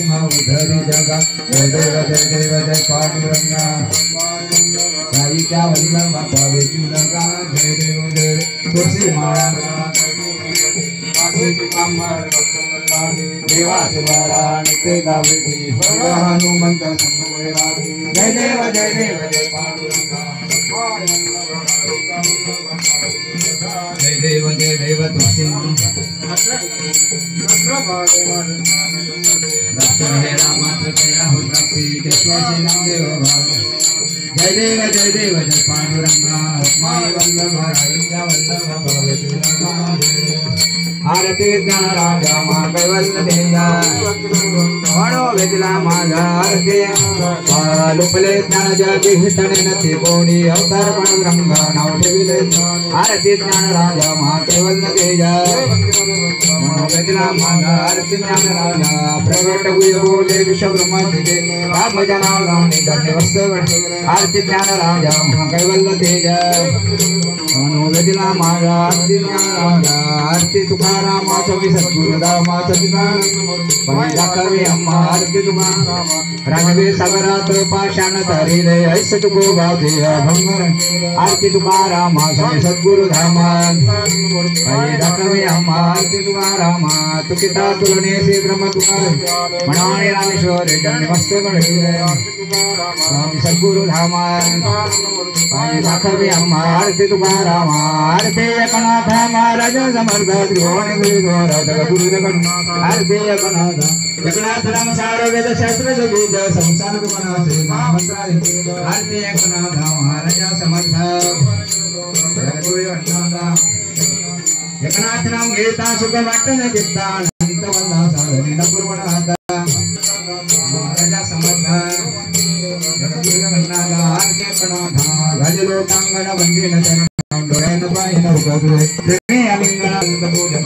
उधरी जगा जय देव जय पांडुरंगा साई क्या वल्लभ पावे चुलगा जय देव तुलसी माला देवासुरा नित्य गावती हनुमंत संगोरा जय देव जय पांडुरंगा जय देव तुलसी जय देव जय पांडुरंगा माय वल्लभ आरती ज्ञान राजा मा कैवल्य तेजा म्हणो वेदला माझा आरती लुपले ज्ञान जगी हितणे नथे कोणी अवतार पांडुरंग नाव ठेविले आरती ज्ञान राजा मा कैवल्य तेजा म्हणो वेदला माझा आरती ज्ञान राजा प्रगट हुए बोले विश्व ब्रह्मांडे राम जना लावणे जाते वस्तव आरती ज्ञान राजा मा कैवल्य तेजा म्हणो वेदला माझा आरती ज्ञान राजा आरती तुकाराम स्वामी सद्गुरुदामा सचिदानंद कवी अम्मा आरती तुकाराम रणवीर सागरात पाषाण तरिले ऐसे तुको गाजे अभंगर आरती तुकाराम स्वामी सद्गुरुधामा कवी अम्मा आरती तुकाराम तुकिता तुलने से ब्रह्म तुकार मनाने रामेश्वर जन मस्त गढ़े स्वामी सद्गुरुधामा कवी अम्मा आरती तुकाराम आरती एकनाथ महाराज समर्थ त्रिभुवन गुरुद्वारा जगद्गुरु जगन्नाथ आरती एकनाथ जगन्नाथ राम सार वेद शास्त्र जगीत संसार गुणासे मंत्र आरती एकनाथ महाराज समर्थ जगद्गुरु जगन्नाथ जगन्नाथ नाम घेता सुख वाटन चित्ता अनंत वल्ला सागरी नपुरवनाथ महाराज समर्थ जगद्गुरु जगन्नाथ आरती एकनाथ गजलोटांगण वंदिन चरण डोळ्यान पाहिन उगवले प्रेमी आलिंगन पूजन